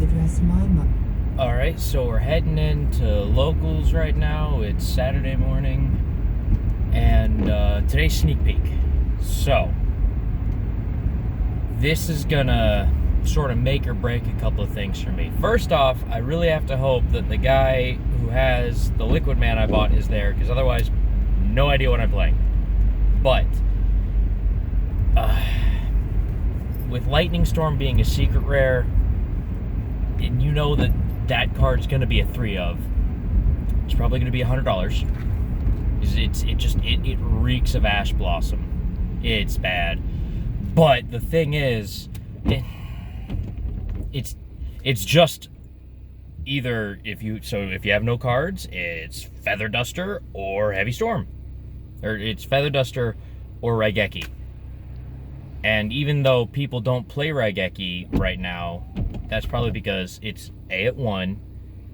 address Mama. Alright, so we're heading into locals right now. It's Saturday morning, and today's sneak peek. So, this is gonna sort of make or break a couple of things for me. First off, I really have to hope that the guy who has the Liquid Man I bought is there, because otherwise, no idea what I'm playing. But, with Lightning Storm being a secret rare, and you know that card's going to be a 3 of, it's probably going to be $100. It reeks of Ash Blossom. It's bad. But the thing is, it's just either if you have no cards, it's Feather Duster or Heavy Storm. Or it's Feather Duster or Raigeki. And even though people don't play Raigeki right now, that's probably because it's A at 1,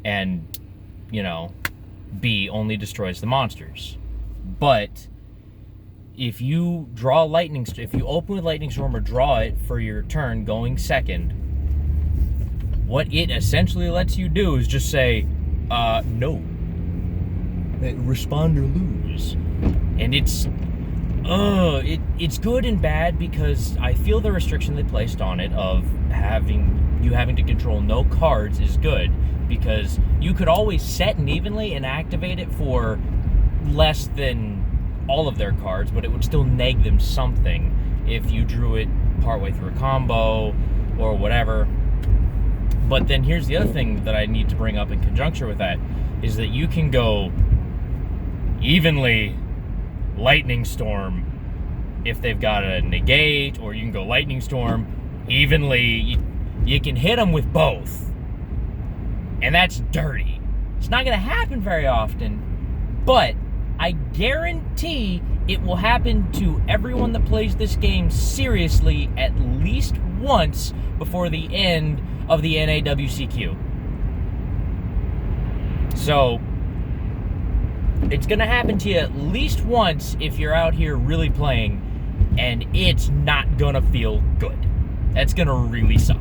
and, B only destroys the monsters. But if you draw if you open with Lightning Storm or draw it for your turn going second, what it essentially lets you do is just say, no. Respond or lose. And it's good and bad, because I feel the restriction they placed on it of having to control no cards is good, because you could always set an evenly and activate it for less than all of their cards, but it would still neg them something if you drew it partway through a combo or whatever. But then here's the other thing that I need to bring up in conjunction with that, is that you can go evenly Lightning Storm if they've got a negate, or you can go Lightning Storm evenly. You can hit them with both, and that's dirty. It's not going to happen very often, but I guarantee it will happen to everyone that plays this game seriously at least once before the end of the NAWCQ. So it's going to happen to you at least once if you're out here really playing, and it's not going to feel good. That's going to really suck.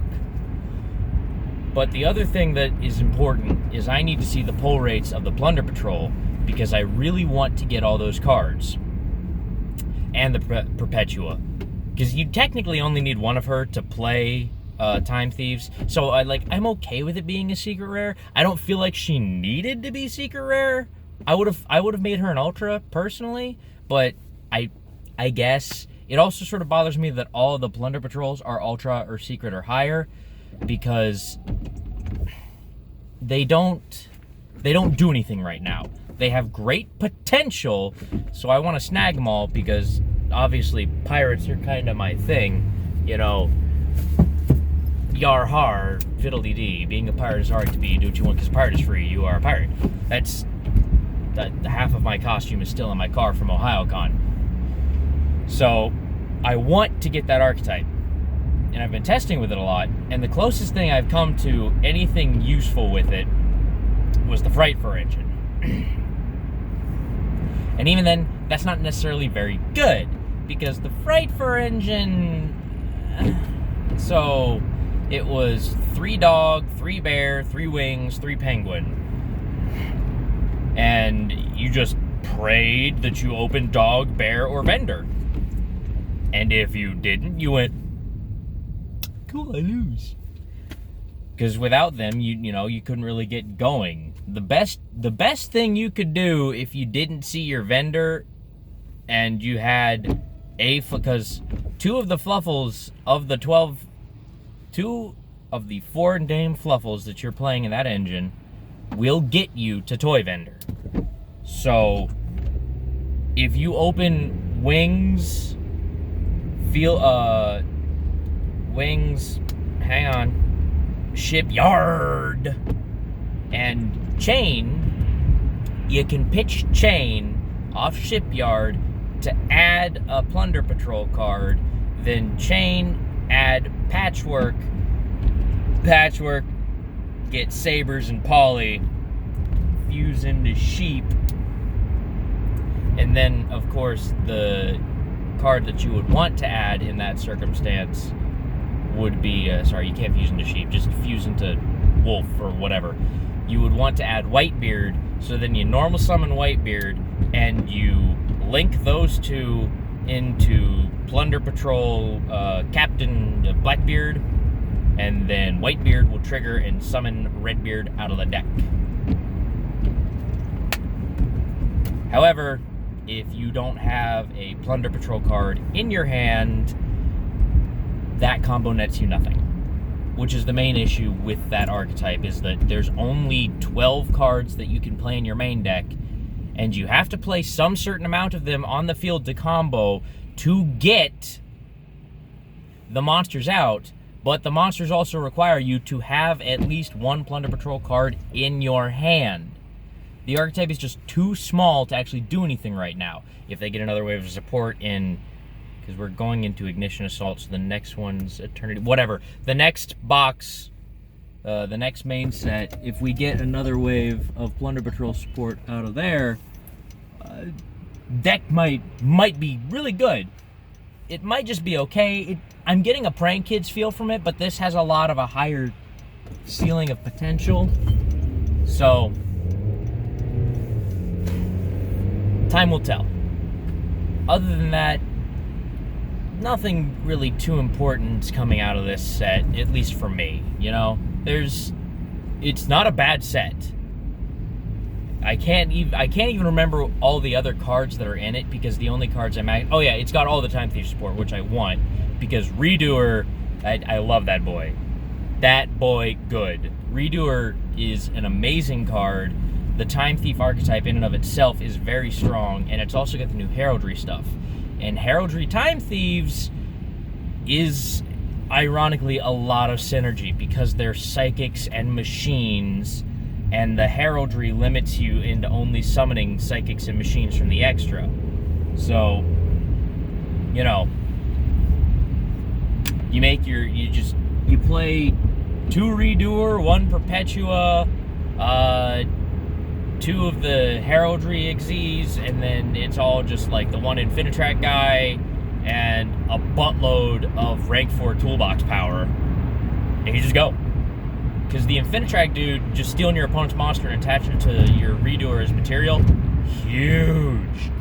But the other thing that is important is I need to see the pull rates of the Plunder Patrol, because I really want to get all those cards. And the Perpetua. Because you technically only need one of her to play Time Thieves. So I'm okay with it being a secret rare. I don't feel like she needed to be secret rare. I would have made her an Ultra personally, but I guess it also sort of bothers me that all of the Plunder Patrols are Ultra or Secret or higher, because they don't do anything right now. They have great potential, so I want to snag them all, because obviously pirates are kind of my thing. Yar har, fiddle-dee-dee. Being a pirate is hard to be. Do what you want, because a pirate is free. You are a pirate. That's half of my costume is still in my car from OhioCon. So I want to get that archetype, and I've been testing with it a lot, and the closest thing I've come to anything useful with it was the Frightfur engine. And even then, that's not necessarily very good, because the Frightfur engine, so it was 3 dog, 3 bear, 3 wings, 3 penguin. And you just prayed that you opened dog, bear, or vendor. And if you didn't, you went, cool, I lose. Because without them, you couldn't really get going. The best thing you could do if you didn't see your vendor and you had because 2 of the Fluffles of the 12, 2 of the 4 named Fluffles that you're playing in that engine will get you to Toy Vendor. So if you open Wings, Shipyard, and Chain, you can pitch Chain off Shipyard to add a Plunder Patrol card, then Chain, add Patchwork, get Sabers and Polly, fuse into Sheep, and then, of course, the card that you would want to add in that circumstance would be, sorry, you can't fuse into Sheep, just fuse into wolf or whatever. You would want to add Whitebeard, so then you normal summon Whitebeard, and you link those two into Plunder Patrol Captain Blackbeard, and then Whitebeard will trigger and summon Redbeard out of the deck. However, if you don't have a Plunder Patrol card in your hand, that combo nets you nothing. Which is the main issue with that archetype, is that there's only 12 cards that you can play in your main deck, and you have to play some certain amount of them on the field to combo to get the monsters out, but the monsters also require you to have at least one Plunder Patrol card in your hand. The archetype is just too small to actually do anything right now. If they get another wave of support in, because we're going into Ignition Assault, so the next one's Eternity, whatever. The next box, the next main set, if we get another wave of Plunder Patrol support out of there, deck might be really good. It might just be okay. I'm getting a Praying Kids feel from it, but this has a lot of a higher ceiling of potential. So, time will tell. Other than that, nothing really too important coming out of this set, at least for me. You know, it's not a bad set. I can't even remember all the other cards that are in it, because the only cards oh yeah, it's got all the Time Thief support, which I want, because Redoer, I love that boy. That boy, good. Redoer is an amazing card. The Time Thief archetype in and of itself is very strong, and it's also got the new Heraldry stuff. And Heraldry Time Thieves is, ironically, a lot of synergy, because they're psychics and machines, and the Heraldry limits you into only summoning psychics and machines from the extra. So, you know, you play 2 Redoer, 1 Perpetua, 2 of the Heraldry Xyz, and then it's all just like the 1 Infinitrack guy and a buttload of rank 4 toolbox power, and you just go. Because the Infinitrack dude, just stealing your opponent's monster and attaching it to your Redoer as material, huge.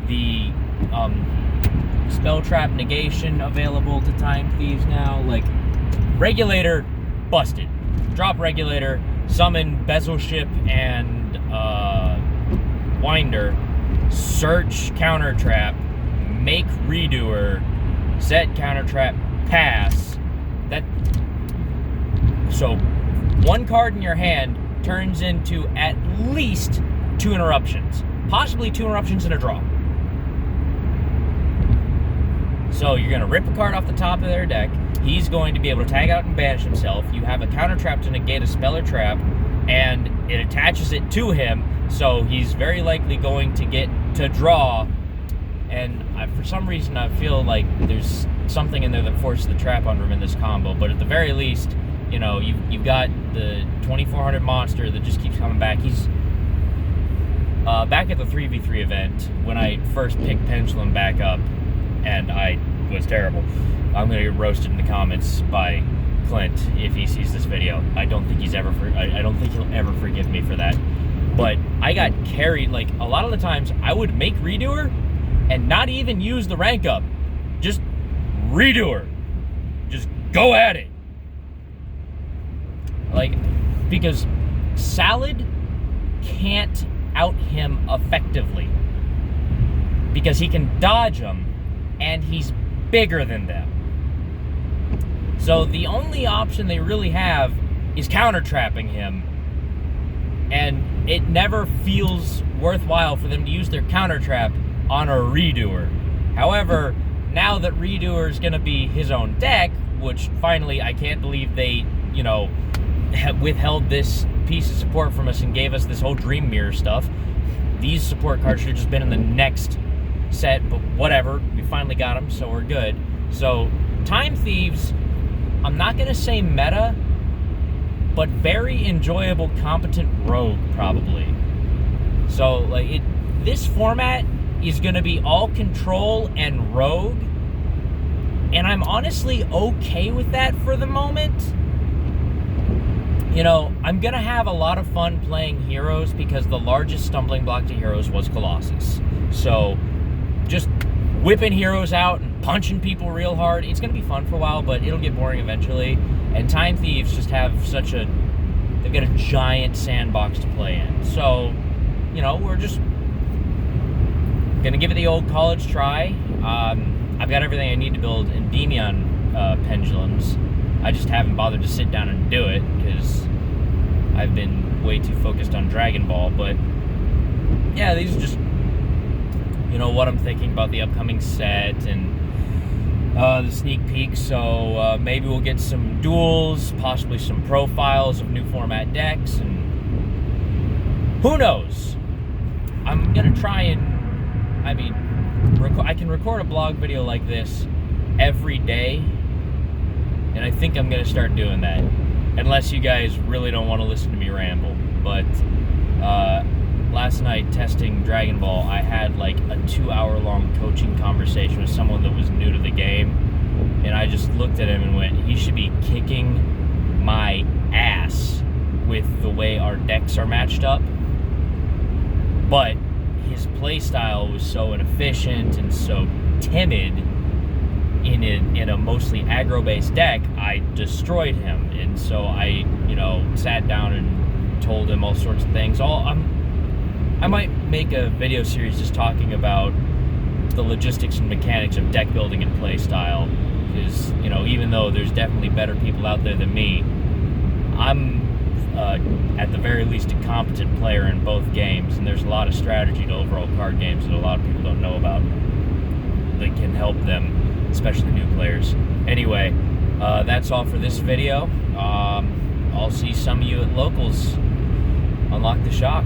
The Spell Trap negation available to Time Thieves now, like, Regulator, busted. Drop Regulator, summon Bezel Ship and Winder, search Counter Trap, make Redoer, set Counter Trap, pass. So 1 card in your hand turns into at least 2 interruptions. Possibly 2 interruptions and a draw. So you're going to rip a card off the top of their deck. He's going to be able to tag out and banish himself. You have a Counter Trap to negate a Spell or Trap, and it attaches it to him, so he's very likely going to get to draw. And for some reason, I feel like there's something in there that forces the trap under him in this combo. But at the very least, you know, you've got the 2400 monster that just keeps coming back. He's back at the 3v3 event when I first picked Pendulum back up, and I was terrible. I'm gonna get roasted in the comments by Clint if he sees this video. I don't think he'll ever forgive me for that. But I got carried. Like, a lot of the times I would make Redoer and not even use the rank up. Just Redoer. Just go at it. Like, because Salad can't out him effectively, because he can dodge them, and he's bigger than them. So the only option they really have is counter-trapping him, and it never feels worthwhile for them to use their counter-trap on a Redoer. However, now that Redoer is going to be his own deck, which finally I can't believe they, you know, withheld this piece of support from us and gave us this whole Dream Mirror stuff. These support cards should have just been in the next set, but whatever. We finally got them, so we're good. So, Time Thieves, I'm not going to say meta, but very enjoyable, competent rogue, probably. So, like, this format is going to be all control and rogue, and I'm honestly okay with that for the moment. I'm going to have a lot of fun playing Heroes because the largest stumbling block to Heroes was Colossus. So just whipping Heroes out and punching people real hard, it's going to be fun for a while, but it'll get boring eventually. And Time Thieves just have they've got a giant sandbox to play in. So, we're just going to give it the old college try. I've got everything I need to build Endymion pendulums. I just haven't bothered to sit down and do it because I've been way too focused on Dragon Ball. But yeah, these are just what I'm thinking about the upcoming set and the sneak peek. So maybe we'll get some duels, possibly some profiles of new format decks, and who knows. I'm gonna try and I can record a blog video like this every day. And I think I'm going to start doing that, unless you guys really don't want to listen to me ramble. But last night, testing Dragon Ball, I had like a 2-hour-long coaching conversation with someone that was new to the game. And I just looked at him and went, he should be kicking my ass with the way our decks are matched up. But his playstyle was so inefficient and so timid. In a mostly aggro-based deck, I destroyed him, and so I, sat down and told him all sorts of things. I might make a video series just talking about the logistics and mechanics of deck building and play style, because even though there's definitely better people out there than me, I'm at the very least a competent player in both games, and there's a lot of strategy to overall card games that a lot of people don't know about that can help them, especially new players. Anyway, that's all for this video. I'll see some of you at Locals. Unlock the Shock.